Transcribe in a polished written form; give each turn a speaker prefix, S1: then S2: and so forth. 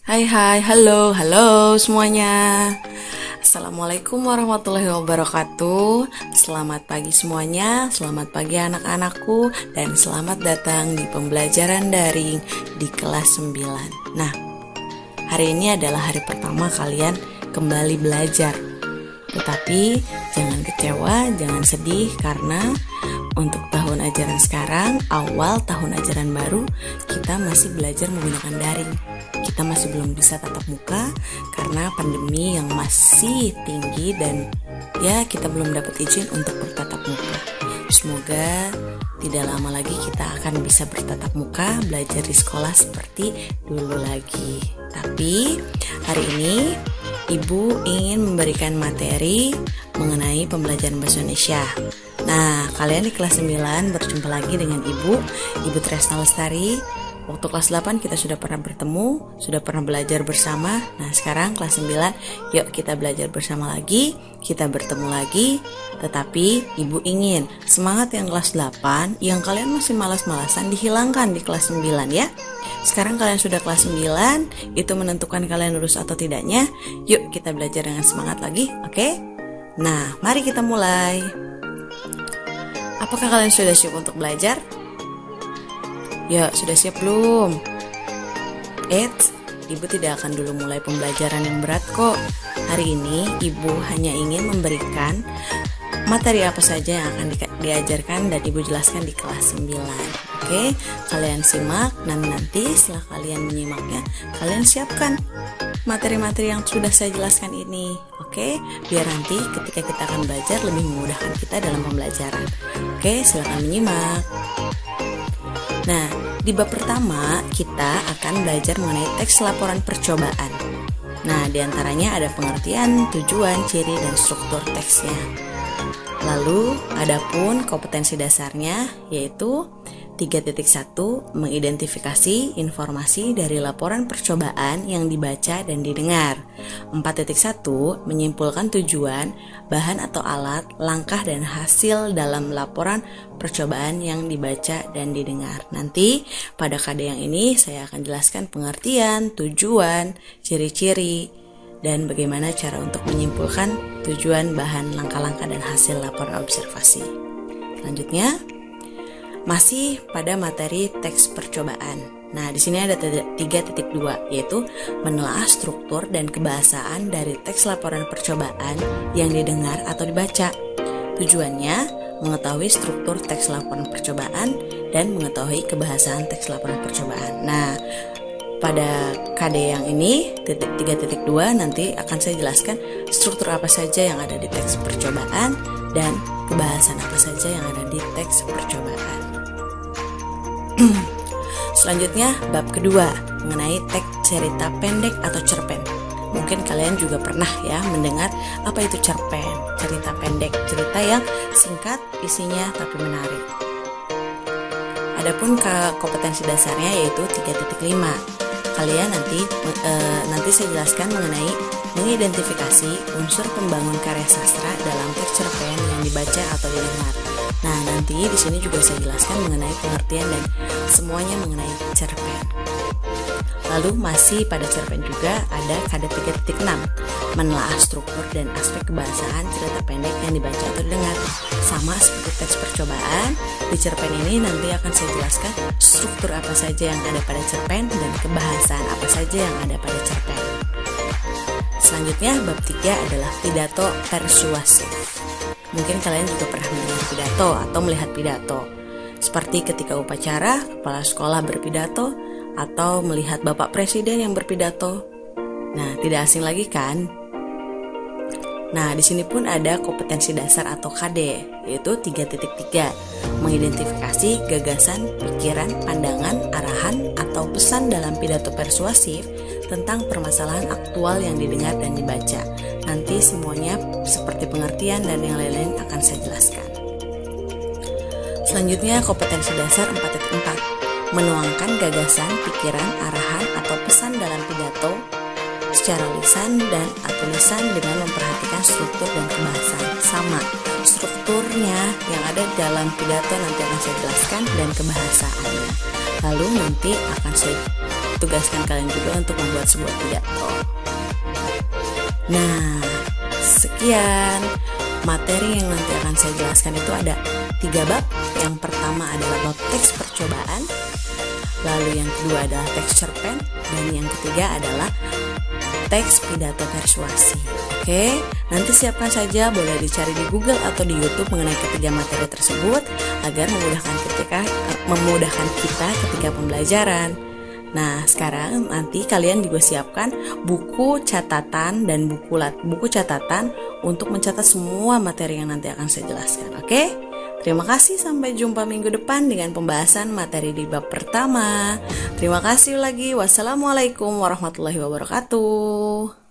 S1: Hai hai, halo, halo semuanya. Assalamualaikum warahmatullahi wabarakatuh. Selamat pagi semuanya, selamat pagi anak-anakku, dan selamat datang di pembelajaran daring di kelas 9. Nah, hari ini adalah hari pertama kalian kembali belajar. Tetapi jangan kecewa, jangan sedih, karena untuk tahun ajaran sekarang, awal tahun ajaran baru, kita masih belajar menggunakan daring. Kita masih belum bisa tatap muka karena pandemi yang masih tinggi dan ya kita belum dapat izin untuk bertatap muka. Semoga tidak lama lagi kita akan bisa bertatap muka, belajar di sekolah seperti dulu lagi. Tapi hari ini Ibu ingin memberikan materi mengenai pembelajaran bahasa Indonesia. Nah, kalian di kelas 9 berjumpa lagi dengan Ibu Tresna Lestari. Waktu kelas 8 kita sudah pernah bertemu, sudah pernah belajar bersama. Nah, sekarang kelas 9, yuk kita belajar bersama lagi, kita bertemu lagi. Tetapi Ibu ingin semangat yang kelas 8, yang kalian masih malas-malasan, dihilangkan di kelas 9 ya. Sekarang kalian sudah kelas 9, itu menentukan kalian lulus atau tidaknya. Yuk kita belajar dengan semangat lagi, oke? Nah, mari kita mulai. Apakah kalian sudah siap untuk belajar? Ya, sudah siap belum? Ibu tidak akan dulu mulai pembelajaran yang berat kok. Hari ini Ibu hanya ingin memberikan materi apa saja yang akan diajarkan dan Ibu jelaskan di kelas 9. Oke, kalian simak dan nanti setelah kalian menyimaknya, kalian siapkan materi-materi yang sudah saya jelaskan ini. Oke, biar nanti ketika kita akan belajar lebih memudahkan kita dalam pembelajaran. Oke, silakan menyimak. Nah, di bab pertama kita akan belajar mengenai teks laporan percobaan. Nah, diantaranya ada pengertian, tujuan, ciri, dan struktur teksnya. Lalu, adapun kompetensi dasarnya yaitu 3.1 mengidentifikasi informasi dari laporan percobaan yang dibaca dan didengar. 4.1 menyimpulkan tujuan, bahan atau alat, langkah dan hasil dalam laporan percobaan yang dibaca dan didengar. Nanti pada KD yang ini saya akan jelaskan pengertian, tujuan, ciri-ciri, dan bagaimana cara untuk menyimpulkan tujuan, bahan, langkah-langkah dan hasil laporan observasi. Selanjutnya masih pada materi teks percobaan. Nah, di sini ada 3.2 yaitu menelaah struktur dan kebahasaan dari teks laporan percobaan yang didengar atau dibaca. Tujuannya mengetahui struktur teks laporan percobaan dan mengetahui kebahasaan teks laporan percobaan. Nah, pada KD yang ini 3.2 nanti akan saya jelaskan struktur apa saja yang ada di teks percobaan dan kebahasan apa saja yang ada di teks percobaan. Selanjutnya bab kedua mengenai teks cerita pendek atau cerpen. Mungkin kalian juga pernah ya mendengar apa itu cerpen, cerita pendek, cerita yang singkat isinya tapi menarik. Adapun kompetensi dasarnya yaitu 3.5. Kalian nanti saya jelaskan mengenai mengidentifikasi unsur pembangun karya sastra dalam teks cerpen yang dibaca atau didengar. Nah, nanti di sini juga saya jelaskan mengenai pengertian dan semuanya mengenai cerpen. Lalu masih pada cerpen juga ada KD 3.6 menelaah struktur dan aspek kebahasaan cerita pendek yang dibaca atau didengar. Sama seperti teks percobaan, di cerpen ini nanti akan saya jelaskan struktur apa saja yang ada pada cerpen dan kebahasaan apa saja yang ada pada cerpen. Selanjutnya bab 3 adalah pidato persuasif. Mungkin kalian juga pernah mendengar pidato atau melihat pidato, seperti ketika upacara, kepala sekolah berpidato, atau melihat Bapak Presiden yang berpidato. Nah, tidak asing lagi kan? Nah, di sini pun ada kompetensi dasar atau KD, yaitu 3.3, mengidentifikasi gagasan, pikiran, pandangan, arahan, atau pesan dalam pidato persuasif tentang permasalahan aktual yang didengar dan dibaca. Nanti semuanya seperti pengertian dan yang lain-lain akan saya jelaskan. Selanjutnya kompetensi dasar 4.4, menuangkan gagasan, pikiran, arahan, atau pesan dalam pidato secara lisan dan tulisan dengan memperhatikan struktur dan kebahasaan. Sama, strukturnya yang ada dalam pidato nanti akan saya jelaskan dan kebahasaannya. Lalu nanti akan saya tugaskan kalian juga untuk membuat sebuah pidato. Nah, sekian materi yang nanti akan saya jelaskan. Itu ada 3 bab. Yang pertama adalah bab teks percobaan, lalu yang kedua adalah teks cerpen, dan yang ketiga adalah teks pidato persuasi. Oke, nanti siapkan saja, boleh dicari di Google atau di YouTube mengenai ketiga materi tersebut agar memudahkan kita ketika pembelajaran. Nah, sekarang nanti kalian juga siapkan buku catatan dan buku catatan untuk mencatat semua materi yang nanti akan saya jelaskan. Oke? Terima kasih, sampai jumpa minggu depan dengan pembahasan materi di bab pertama. Terima kasih lagi. Wassalamualaikum warahmatullahi wabarakatuh.